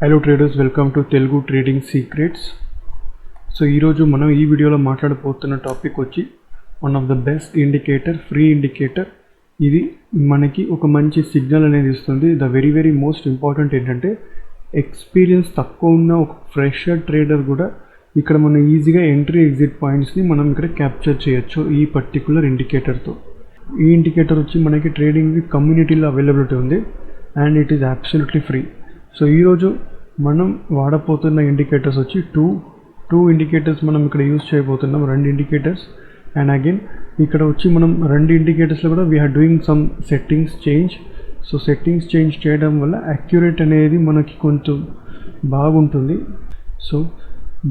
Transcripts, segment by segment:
Hello traders, welcome to Telugu trading secrets. So ఈరోజు మనం ఈ వీడియోలో మాట్లాడబోతున్న టాపిక్ వచ్చి one of the best indicator, free indicator. ఇది మనకి ఒక మంచి సిగ్నల్ అనేది ఇస్తుంది. ద వెరీ మోస్ట్ ఇంపార్టెంట్ ఏంటంటే ఎక్స్పీరియన్స్ తక్కువ ఉన్న ఒక ఫ్రెషర్ ట్రేడర్ కూడా ఇక్కడ మనం ఈజీగా ఎంట్రీ ఎగ్జిట్ పాయింట్స్ని మనం ఇక్కడ క్యాప్చర్ చేయొచ్చు ఈ పర్టికులర్ ఇండికేటర్తో. ఈ ఇండికేటర్ వచ్చి మనకి ట్రేడింగ్ కమ్యూనిటీలో అవైలబిలిటీ ఉంది and it is absolutely free. So ఈరోజు మనం వాడబోతున్న ఇండికేటర్స్ వచ్చి టూ ఇండికేటర్స్ మనం ఇక్కడ యూజ్ చేయబోతున్నాం, రెండు ఇండికేటర్స్. అండ్ అగైన్ ఇక్కడ వచ్చి మనం రెండు ఇండికేటర్స్లో కూడా we are doing some settings change. So settings change చేయడం వల్ల యాక్యురేట్ అనేది మనకి కొంచెం బాగుంటుంది. సో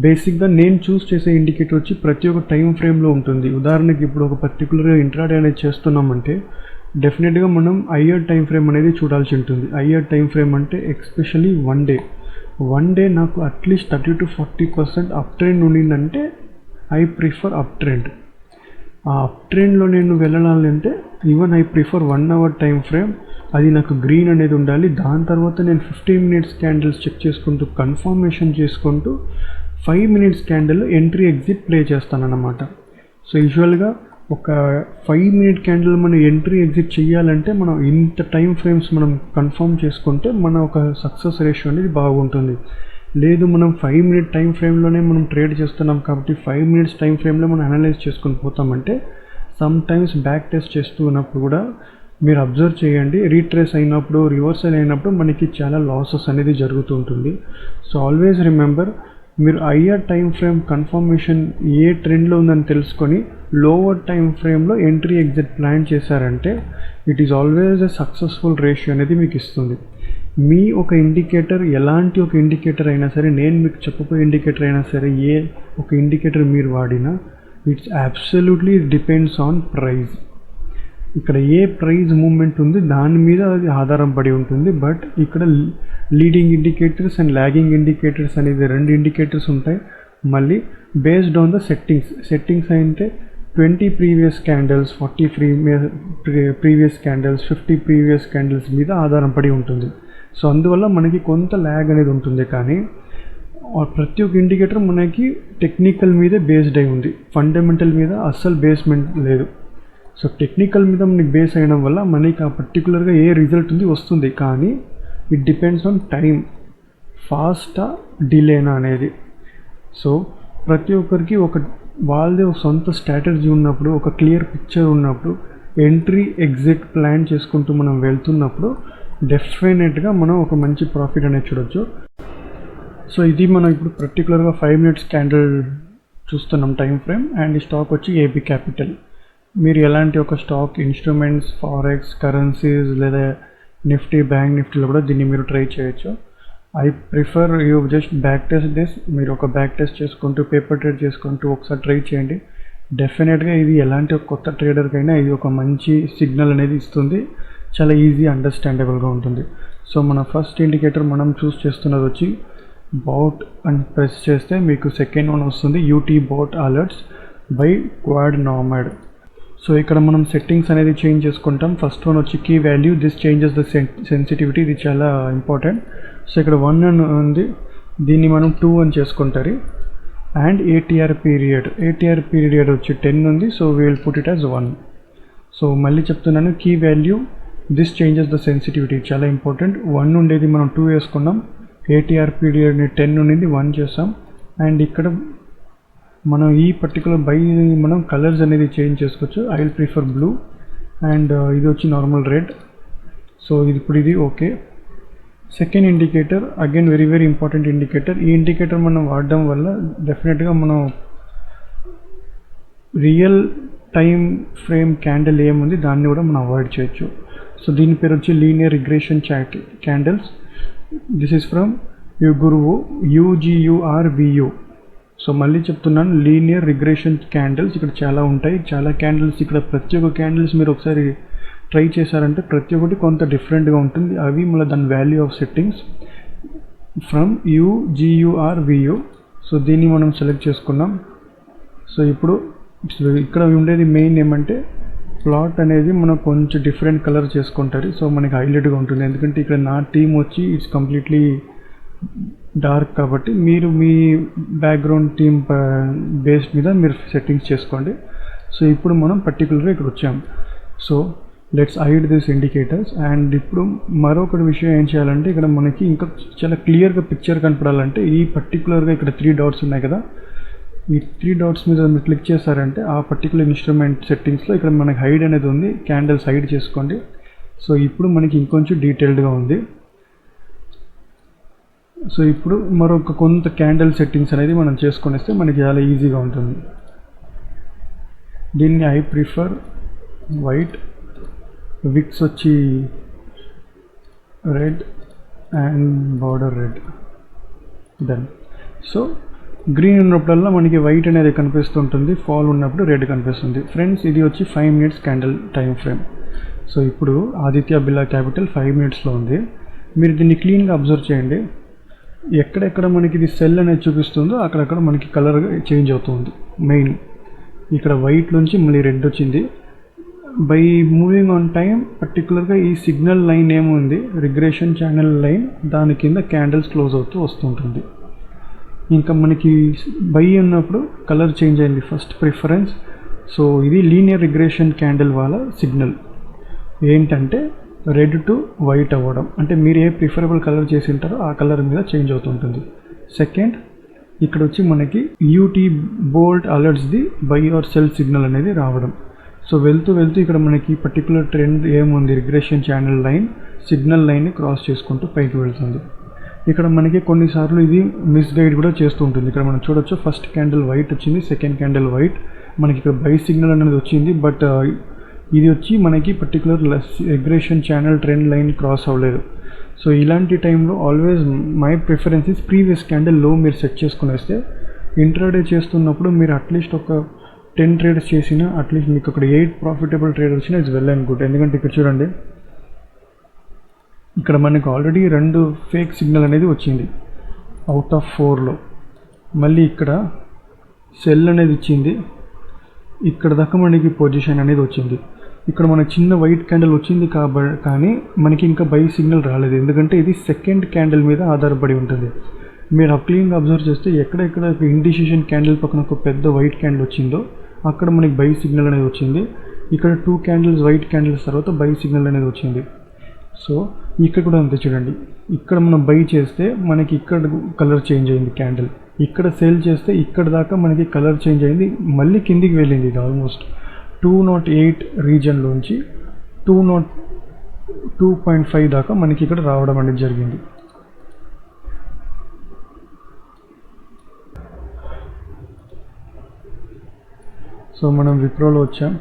బేసిక్గా నేను చూస్ చేసే ఇండికేటర్ వచ్చి ప్రతి ఒక్క టైం ఫ్రేమ్లో ఉంటుంది. ఉదాహరణకి ఇప్పుడు ఒక పర్టికులర్గా ఇంట్రాడే అనేది చేస్తున్నామంటే డెఫినెట్గా మనం హయ్యర్ టైం ఫ్రేమ్ అనేది చూడాల్సి ఉంటుంది. హయ్యర్ టైం ఫ్రేమ్ అంటే ఎస్పెషలీ వన్ డే నాకు అట్లీస్ట్ 30 to 40% అప్ ట్రెండ్ ఉండిందంటే ఐ ప్రిఫర్ అప్ ట్రెండ్. ఆ అప్ ట్రెండ్లో నేను వెళ్ళాలంటే even I prefer 1 hour time frame. అది నాకు గ్రీన్ అనేది ఉండాలి. దాని తర్వాత నేను 15 minutes క్యాండిల్స్ చెక్ చేసుకుంటూ కన్ఫర్మేషన్ చేసుకుంటూ 5 minutes candle entry exit play చేస్తానన్నమాట. సో యూజువల్గా ఒక 5 minute క్యాండిల్ మనం ఎంట్రీ ఎగ్జిట్ చేయాలంటే మనం ఇంత టైం ఫ్రేమ్స్ మనం కన్ఫర్మ్ చేసుకుంటే మన ఒక సక్సెస్ రేషియో అనేది బాగుంటుంది. లేదు మనం 5 minute టైం ఫ్రేమ్లోనే మనం ట్రేడ్ చేస్తున్నాం కాబట్టి 5 minutes టైం ఫ్రేమ్లో మనం అనలైజ్ చేసుకొని పోతామంటే సమ్ టైమ్స్ బ్యాక్ టెస్ట్ చేస్తూ ఉన్నప్పుడు కూడా మీరు అబ్జర్వ్ చేయండి, రీట్రేస్ అయినప్పుడు, రివర్సల్ అయినప్పుడు మనకి చాలా లాసెస్ అనేది జరుగుతూ ఉంటుంది. సో ఆల్వేస్ రిమెంబర్, మీరు హయ్యర్ టైం ఫ్రేమ్ కన్ఫర్మేషన్ ఏ ట్రెండ్లో ఉందని తెలుసుకొని లోవర్ టైం ఫ్రేమ్లో ఎంట్రీ ఎగ్జిట్ ప్లాన్ చేశారంటే it is always a successful ratio అనేది మీకు ఇస్తుంది. మీ ఒక ఇండికేటర్, ఎలాంటి ఒక ఇండికేటర్ అయినా సరే, నేను మీకు చెప్పబోయే ఇండికేటర్ అయినా సరే, ఏ ఒక ఇండికేటర్ మీరు వాడినా it's absolutely depends on price. ఇక్కడ ఏ ప్రైస్ మూమెంట్ ఉంది దాని మీద అది ఆధారం పడి ఉంటుంది. బట్ ఇక్కడ leading indicators and lagging indicators అనేది రెండు ఇండికేటర్స్ ఉంటాయి. మళ్ళీ బేస్డ్ ఆన్ ద సెట్టింగ్స్ అంటే 20 previous candles, 40 previous candles, 50 previous candles మీద ఆధారం పడి ఉంటుంది. సో అందువల్ల మనకి కొంత ల్యాగ్ అనేది ఉంటుంది. కానీ ప్రతి ఒక్క ఇండికేటర్ మనకి టెక్నికల్ మీదే బేస్డ్ అయి ఉంది, ఫండమెంటల్ మీద అస్సలు బేస్మెంట్ లేదు. సో టెక్నికల్ మీద మనకి బేస్ అయిన వల్ల మనకి ఆ పర్టికులర్గా ఏ రిజల్ట్ ఉంది వస్తుంది. కానీ ఇట్ డిపెండ్స్ ఆన్ టైం, ఫాస్టా డిలేనా అనేది. సో ప్రతి ఒక్కరికి ఒక వాళ్ళదే ఒక సొంత స్ట్రాటజీ ఉన్నప్పుడు, ఒక క్లియర్ పిక్చర్ ఉన్నప్పుడు, ఎంట్రీ ఎగ్జిట్ ప్లాన్ చేసుకుంటూ మనం వెళ్తున్నప్పుడు డెఫినెట్గా మనం ఒక మంచి ప్రాఫిట్ అనేది చూడొచ్చు. సో ఇది మనం ఇప్పుడు పర్టికులర్గా 5 minutes క్యాండిల్ చూస్తున్నాం టైం ఫ్రేమ్. అండ్ ఈ స్టాక్ వచ్చి ఏబీ క్యాపిటల్. మీరు ఎలాంటి ఒక స్టాక్, ఇన్స్ట్రుమెంట్స్, ఫారెక్స్, కరెన్సీస్ లేదా నిఫ్టీ, బ్యాంక్ నిఫ్టీలో కూడా దీన్ని మీరు ట్రై చేయొచ్చు. I prefer you just back test this. మీరు ఒక బ్యాక్ టెస్ట్ చేసుకుంటూ, పేపర్ ట్రేడ్ చేసుకుంటూ ఒకసారి ట్రై చేయండి. డెఫినెట్గా ఇది ఎలాంటి ఒక కొత్త ట్రేడర్కైనా ఇది ఒక మంచి సిగ్నల్ అనేది ఇస్తుంది. చాలా ఈజీ, అండర్స్టాండబుల్గా ఉంటుంది. సో మన ఫస్ట్ ఇండికేటర్ మనం చూస్ చేస్తున్నది వచ్చి బాట్ అని ప్రెస్ చేస్తే మీకు సెకండ్ వన్ వస్తుంది, UT bot alerts by QuantNomad. So ఇక్కడ మనం సెట్టింగ్స్ అనేది చేంజ్ చేసుకుంటాం. ఫస్ట్ వన్ వచ్చి key value, this changes the sensitivity. ఇది చాలా ఇంపార్టెంట్. సో ఇక్కడ 1 అని ఉంది, దీన్ని మనం 2 అని చేసుకుంటారు. అండ్ ఏటీఆర్ పీరియడ్ వచ్చి 10 ఉంది. So we will put it as 1. So మళ్ళీ చెప్తున్నాను, key value, this changes the sensitivity చాలా ఇంపార్టెంట్. 1 ఉండేది మనం 2 వేసుకున్నాం. ఏటీఆర్ పీరియడ్ని 10 ఉండింది 1 చేసాం. అండ్ ఇక్కడ మనం ఈ పర్టికులర్ బై మనం కలర్స్ అనేది చేంజ్ చేసుకోవచ్చు. I will prefer blue and ఇది వచ్చి నార్మల్ రెడ్. సో ఇప్పుడు ఇది okay. Second indicator again very important indicator. ఈ ఇండికేటర్ మనం వాడడం వల్ల డెఫినెట్గా మనం రియల్ టైం ఫ్రేమ్ క్యాండిల్ ఏముంది దాన్ని కూడా మనం అవాయిడ్ చేయొచ్చు. సో దీని పేరు వచ్చి linear regression candles. This is from UGURVU. So మళ్ళీ చెప్తున్నాను, లీనియర్ రిగ్రెషన్ క్యాండిల్స్ ఇక్కడ చాలా ఉంటాయి. చాలా క్యాండిల్స్ ఇక్కడ ప్రతి ఒక్క క్యాండిల్స్ మీరు ఒకసారి ట్రై చేశారంటే ప్రతి ఒక్కటి కొంత డిఫరెంట్గా ఉంటుంది. అవి మళ్ళీ దాని value of settings from UGURVU. So దీన్ని మనం సెలెక్ట్ చేసుకున్నాం. సో ఇప్పుడు ఇక్కడ ఉండేది మెయిన్ ఏమంటే ప్లాట్ అనేది మనం కొంచెం డిఫరెంట్ కలర్ చేసుకుంటారు. సో మనకి హైలైట్గా ఉంటుంది. ఎందుకంటే ఇక్కడ నా టీమ్ వచ్చి ఇట్స్ కంప్లీట్లీ డార్క్ కాబట్టి మీరు మీ బ్యాక్గ్రౌండ్ థీమ్ బేస్ మీద మీరు సెట్టింగ్స్ చేసుకోండి. సో ఇప్పుడు మనం పర్టికులర్గా ఇక్కడ వచ్చాం. So let's hide this indicators. And ఇప్పుడు మరొకటి విషయం ఏం చేయాలంటే ఇక్కడ మనకి ఇంకా చాలా క్లియర్గా పిక్చర్ కనపడాలంటే ఈ పర్టికులర్గా ఇక్కడ 3 డాట్స్ ఉన్నాయి కదా, ఈ 3 డాట్స్ మీద మీరు క్లిక్ చేశారంటే ఆ పర్టికులర్ ఇన్స్ట్రుమెంట్ సెట్టింగ్స్లో ఇక్కడ మనకి హైడ్ అనేది ఉంది, క్యాండిల్స్ హైడ్ చేసుకోండి. సో ఇప్పుడు మనకి ఇంకొంచెం డీటెయిల్డ్గా ఉంది. సో ఇప్పుడు మరొక కొంత క్యాండిల్ సెట్టింగ్స్ అనేది మనం చేసుకొనిస్తే మనకి చాలా ఈజీగా ఉంటుంది. దీన్ని ఐ ప్రిఫర్ వైట్, విక్స్ వచ్చి red and border red. Then so green ఉన్నప్పుడల్లా మనకి వైట్ అనేది కనిపిస్తుంటుంది, ఫాల్ ఉన్నప్పుడు రెడ్ కనిపిస్తుంది. ఫ్రెండ్స్ ఇది వచ్చి 5 minutes candle time frame. So ఇప్పుడు ఆదిత్య బిర్లా క్యాపిటల్ 5 minutesలో ఉంది. మీరు దీన్ని క్లీన్గా అబ్జర్వ్ చేయండి. ఎక్కడెక్కడ మనకి ఇది సెల్ అనేది చూపిస్తుందో అక్కడక్కడ మనకి కలర్ చేంజ్ అవుతుంది. మెయిన్ ఇక్కడ వైట్ నుంచి మళ్ళీ రెడ్ వచ్చింది. బై మూవింగ్ ఆన్ టైం పర్టికులర్గా ఈ సిగ్నల్ లైన్ ఏముంది, రిగ్రెషన్ ఛానల్ లైన్, దాని కింద క్యాండిల్స్ క్లోజ్ అవుతూ వస్తుంటుంది. ఇంకా మనకి బై ఉన్నప్పుడు కలర్ చేంజ్ అయింది ఫస్ట్ ప్రిఫరెన్స్. సో ఇది లీనియర్ రిగ్రెషన్ క్యాండిల్ వాళ్ళ సిగ్నల్ ఏంటంటే రెడ్ టు వైట్ అవ్వడం, అంటే మీరు ఏ ప్రిఫరబుల్ కలర్ చేసి ఉంటారో ఆ కలర్ మీద చేంజ్ అవుతుంటుంది. సెకండ్ ఇక్కడ వచ్చి మనకి యూటీ బోల్డ్ అలర్ట్స్ది బై ఆర్ సెల్ సిగ్నల్ అనేది రావడం. సో వెళ్తూ ఇక్కడ మనకి పర్టికులర్ ట్రెండ్ ఏముంది, రిగ్రెషన్ ఛానల్ లైన్ సిగ్నల్ లైన్ని క్రాస్ చేసుకుంటూ పైకి వెళ్తుంది. ఇక్కడ మనకి కొన్నిసార్లు ఇది మిస్గైడ్ కూడా చేస్తూ ఉంటుంది. ఇక్కడ మనం చూడొచ్చు ఫస్ట్ క్యాండిల్ వైట్ వచ్చింది, సెకండ్ క్యాండిల్ వైట్, మనకి ఇక్కడ బై సిగ్నల్ అనేది వచ్చింది. బట్ ఇది వచ్చి మనకి particular regression channel trend line cross అవ్వలేదు. సో ఇలాంటి టైంలో always my preference is previous candle లో మీరు సెట్ చేసుకుని వస్తే ఇంట్రాడే చేస్తున్నప్పుడు మీరు అట్లీస్ట్ ఒక 10 ట్రేడ్స్ చేసినా అట్లీస్ట్ మీకు అక్కడ 8 ప్రాఫిటబుల్ ట్రేడ్ వచ్చినా ఇట్స్ వెల్ అండ్ గుడ్. ఎందుకంటే ఇక్కడ చూడండి, ఇక్కడ మనకు ఆల్రెడీ 2 ఫేక్ సిగ్నల్ అనేది వచ్చింది అవుట్ ఆఫ్ 4లో. మళ్ళీ ఇక్కడ సెల్ అనేది ఇచ్చింది, ఇక్కడ దాకా మనకి పొజిషన్ అనేది వచ్చింది. ఇక్కడ మనకి చిన్న వైట్ క్యాండిల్ వచ్చింది కానీ మనకి ఇంకా బై సిగ్నల్ రాలేదు, ఎందుకంటే ఇది సెకండ్ క్యాండిల్ మీద ఆధారపడి ఉంటుంది. మీరు క్లీన్గా అబ్జర్వ్ చేస్తే ఎక్కడెక్కడ ఇండిసిషన్ క్యాండిల్ పక్కన ఒక పెద్ద వైట్ క్యాండిల్ వచ్చిందో అక్కడ మనకి బై సిగ్నల్ అనేది వచ్చింది. ఇక్కడ 2 క్యాండిల్స్ వైట్ క్యాండిల్స్ తర్వాత బై సిగ్నల్ అనేది వచ్చింది. సో ఇక్కడ కూడా అంతే చూడండి, ఇక్కడ మనం బై చేస్తే మనకి ఇక్కడ కలర్ చేంజ్ అయింది క్యాండిల్, ఇక్కడ సేల్ చేస్తే ఇక్కడ దాకా మనకి కలర్ చేంజ్ అయింది, మళ్ళీ కిందికి వెళ్ళింది. ఇది ఆల్మోస్ట్ 208 రీజన్లోంచి 202.5 దాకా మనకి ఇక్కడ రావడం అనేది జరిగింది. సో మనం విప్రోలో వచ్చాం.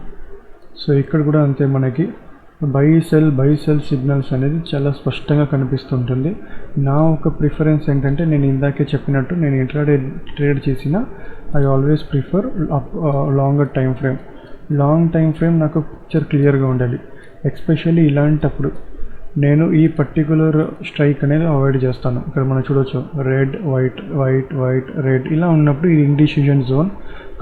సో ఇక్కడ కూడా అంతే మనకి బై సెల్ సిగ్నల్స్ అనేది చాలా స్పష్టంగా కనిపిస్తుంటుంది. నా ఒక ప్రిఫరెన్స్ ఏంటంటే నేను ఇందాకే చెప్పినట్టు నేను ఇంట్రాడే ట్రేడ్ చేసిన I always prefer long time frame నాకు పిక్చర్ క్లియర్గా ఉండాలి. ఎస్పెషల్లీ ఇలాంటప్పుడు నేను ఈ పర్టికులర్ స్ట్రైక్ అనేది అవాయిడ్ చేస్తాను. ఇక్కడ మనం చూడవచ్చు రెడ్ వైట్ రెడ్ ఇలా ఉన్నప్పుడు ఇది indecision zone,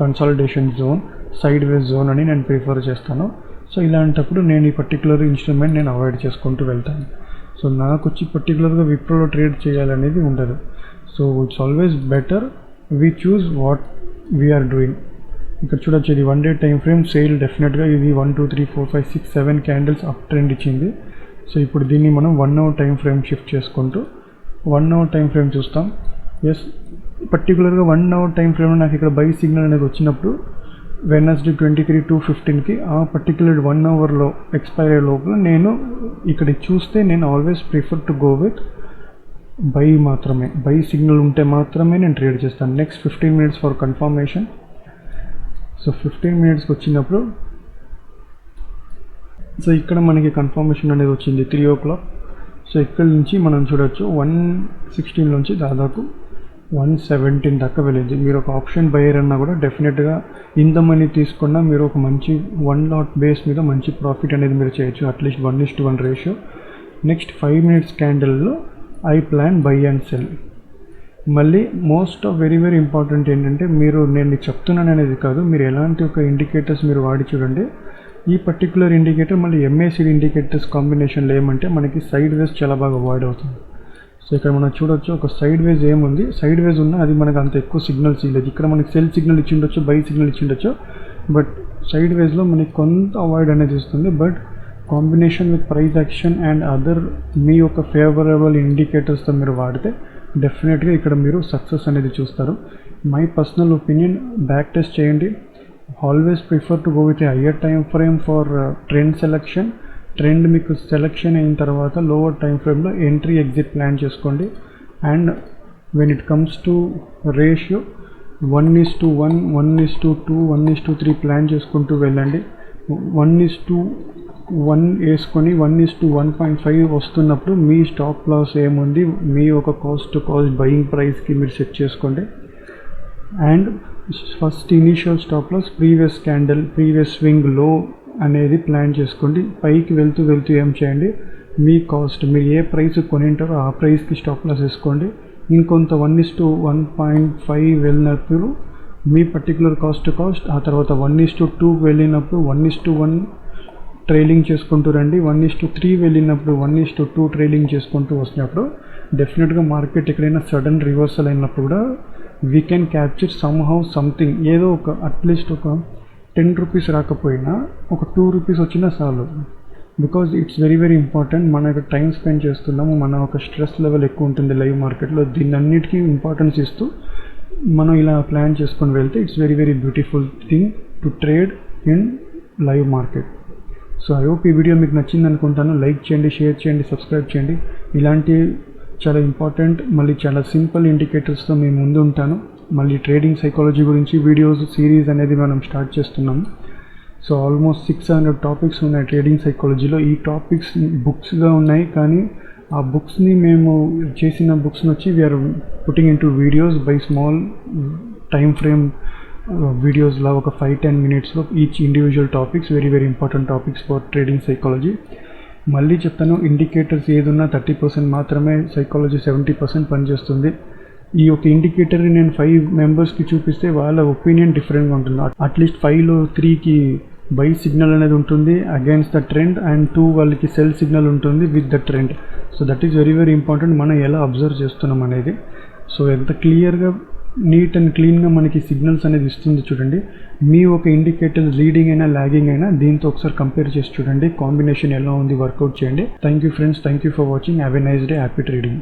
consolidation zone, sideways zone అని నేను ప్రిఫర్ చేస్తాను. సో ఇలాంటప్పుడు నేను ఈ పర్టికులర్ ఇన్స్ట్రుమెంట్ నేను అవాయిడ్ చేసుకుంటూ వెళ్తాను. సో నాకు వచ్చి పర్టికులర్గా విప్రోలో ట్రేడ్ చేయాలనేది ఉండదు. So it's always better we choose what we are doing. ఇక్కడ చూడొచ్చు ఇది 1 day టైం ఫ్రేమ్ సేల్. డెఫినెట్గా ఇది 1 2 3 4 5 6 7 క్యాండిల్స్ అప్ ట్రెండ్ ఇచ్చింది. సో ఇప్పుడు దీన్ని మనం 1 hour టైం ఫ్రేమ్ షిఫ్ట్ చేసుకుంటూ 1 hour టైం ఫ్రేమ్ చూస్తాం. ఎస్, పర్టికులర్గా 1 hour టైం ఫ్రేమ్లో నాకు ఇక్కడ బై సిగ్నల్ అనేది వచ్చినప్పుడు వెడ్నెస్డే 23/2/15కి ఆ పర్టికులర్ 1 hourలో ఎక్స్పైర్ అయ్యే లోపల నేను ఇక్కడ చూస్తే నేను always prefer to go with by మాత్రమే. బై సిగ్నల్ ఉంటే మాత్రమే నేను ట్రేడ్ చేస్తాను. Next 15 minutes for confirmation. So 15 minutesకి వచ్చినప్పుడు సో ఇక్కడ మనకి కన్ఫర్మేషన్ అనేది వచ్చింది 3 o'clock. సో ఇక్కడ నుంచి మనం చూడొచ్చు 116 నుంచి దాదాపు 117 దాకా వెళ్ళింది. మీరు ఒక ఆప్షన్ బయర్ అన్నా కూడా డెఫినెట్గా ఇంత మనీ తీసుకున్నా మీరు ఒక మంచి 1 lot బేస్ మీద మంచి ప్రాఫిట్ అనేది మీరు చేయొచ్చు, అట్లీస్ట్ 1:1 రేషియో. నెక్స్ట్ 5 minutes క్యాండిల్లో I plan buy and sell. మళ్ళీ మోస్ట్ ఆఫ్ వెరీ ఇంపార్టెంట్ ఏంటంటే మీరు నేను చెప్తున్నాను అనేది కాదు, మీరు ఎలాంటి ఒక ఇండికేటర్స్ మీరు వాడి చూడండి. ఈ పర్టికులర్ ఇండికేటర్ మళ్ళీ MACD ఇండికేటర్స్ కాంబినేషన్లో ఏమంటే మనకి సైడ్ వేస్ చాలా బాగా అవాయిడ్ అవుతుంది. సో సో ఇక్కడ మనం చూడొచ్చు ఒక సైడ్ వేజ్ ఏముంది, సైడ్ వేజ్ ఉన్నా అది మనకు అంత ఎక్కువ సిగ్నల్స్ ఇవ్వలేదు. ఇక్కడ మనకి సెల్ సిగ్నల్ ఇచ్చి ఉండొచ్చు, బై సిగ్నల్ ఇచ్చి ఉండొచ్చు, బట్ సైడ్ వేజ్లో మనకి కొంత అవాయిడ్ అనేది ఇస్తుంది. But combination with price action and other మీ యొక్క ఫేవరబుల్ ఇండికేటర్స్తో మీరు వాడితే డెఫినెట్గా ఇక్కడ మీరు సక్సెస్ అనేది చూస్తారు. My personal opinion, back test చేయండి. Always prefer to go with a higher time frame for trend selection. Trend మీకు సెలెక్షన్ అయిన తర్వాత లోవర్ టైం ఫ్రేమ్లో ఎంట్రీ ఎగ్జిట్ ప్లాన్ చేసుకోండి. And when it comes to ratio 1:1, 1:2, 1:3 plan చేసుకుంటూ వెళ్ళండి. 1:1 వేసుకొని 1:1.5 వస్తున్నప్పుడు మీ స్టాప్ లాస్ ఏముంది, మీ ఒక కాస్ట్ టు కాస్ట్ బయింగ్ ప్రైస్కి మీరు సెట్ చేసుకోండి. And first initial stop loss previous candle, previous swing low అనేది ప్లాన్ చేసుకోండి. పైకి వెళ్తూ ఏం చేయండి, మీ కాస్ట్ మీరు ఏ ప్రైస్ కొనింటారో ఆ ప్రైస్కి స్టాప్ లాస్ వేసుకోండి. ఇంకొంత 1:1.5 వెళ్ళినప్పుడు మీ పర్టికులర్ కాస్ట్ టు కాస్ట్, ఆ తర్వాత 1:2 వెళ్ళినప్పుడు 1:1 ట్రైలింగ్ చేసుకుంటూ రండి. 1:3 వెళ్ళినప్పుడు 1:2 ట్రైలింగ్ చేసుకుంటూ వస్తున్నప్పుడు డెఫినెట్గా మార్కెట్ ఎక్కడైనా సడన్ రివర్సల్ అయినప్పుడు కూడా we can capture somehow something, ఏదో ఒక అట్లీస్ట్ ఒక 10 రూపీస్ రాకపోయినా ఒక 2 రూపీస్ వచ్చినా చాలు. Because it's very important. మన యొక్క టైం స్పెండ్ చేస్తున్నాము, మన ఒక స్ట్రెస్ లెవెల్ ఎక్కువ ఉంటుంది లైవ్ మార్కెట్లో. దీన్ని అన్నిటికీ ఇంపార్టెన్స్ ఇస్తూ మనం ఇలా ప్లాన్ చేసుకొని వెళ్తే it's very beautiful thing to trade in live market. So I hope ఈ వీడియో మీకు నచ్చింది అనుకుంటాను. లైక్ చేయండి, షేర్ చేయండి, సబ్స్క్రైబ్ చేయండి. ఇలాంటి చాలా ఇంపార్టెంట్ మళ్ళీ చాలా సింపుల్ ఇండికేటర్స్తో మేము ముందు ఉంటాను. మళ్ళీ ట్రేడింగ్ సైకాలజీ గురించి వీడియోస్ సిరీస్ అనేది మనం స్టార్ట్ చేస్తున్నాము. సో ఆల్మోస్ట్ 600 టాపిక్స్ ఉన్నాయి ట్రేడింగ్ సైకాలజీలో. ఈ టాపిక్స్ బుక్స్గా ఉన్నాయి, కానీ ఆ బుక్స్ని మేము చేసిన బుక్స్ని వచ్చి we are putting into videos by small time frame వీడియోస్లా ఒక 5-10 మినిట్స్లో each individual topics, very important topics for trading psychology. మళ్ళీ చెప్తాను, ఇండికేటర్స్ ఏదున్నా 30% మాత్రమే, సైకాలజీ 70% పనిచేస్తుంది. ఈ ఒక ఇండికేటర్ని నేను 5 మెంబర్స్కి చూపిస్తే వాళ్ళ ఒపీనియన్ డిఫరెంట్గా ఉంటుంది. అట్లీస్ట్ 5లో 3కి బై సిగ్నల్ అనేది ఉంటుంది అగైన్స్ ద ట్రెండ్, అండ్ 2 వాళ్ళకి సెల్ సిగ్నల్ ఉంటుంది with the trend. So that is very important, మనం ఎలా అబ్జర్వ్ చేస్తున్నాం అనేది. సో ఎంత క్లియర్గా నీట్ అండ్ క్లీన్గా మనకి సిగ్నల్స్ అనేది ఇస్తుంది చూడండి. మీ ఒక ఇండికేటర్ లీడింగ్ అయినా లాగింగ్ అయినా దీంతో ఒకసారి కంపేర్ చేసి చూడండి, కాంబినేషన్ ఎలా ఉంది, వర్కౌట్ చేయండి. Thank you friends, thank you for watching. Have a nice day, happy trading.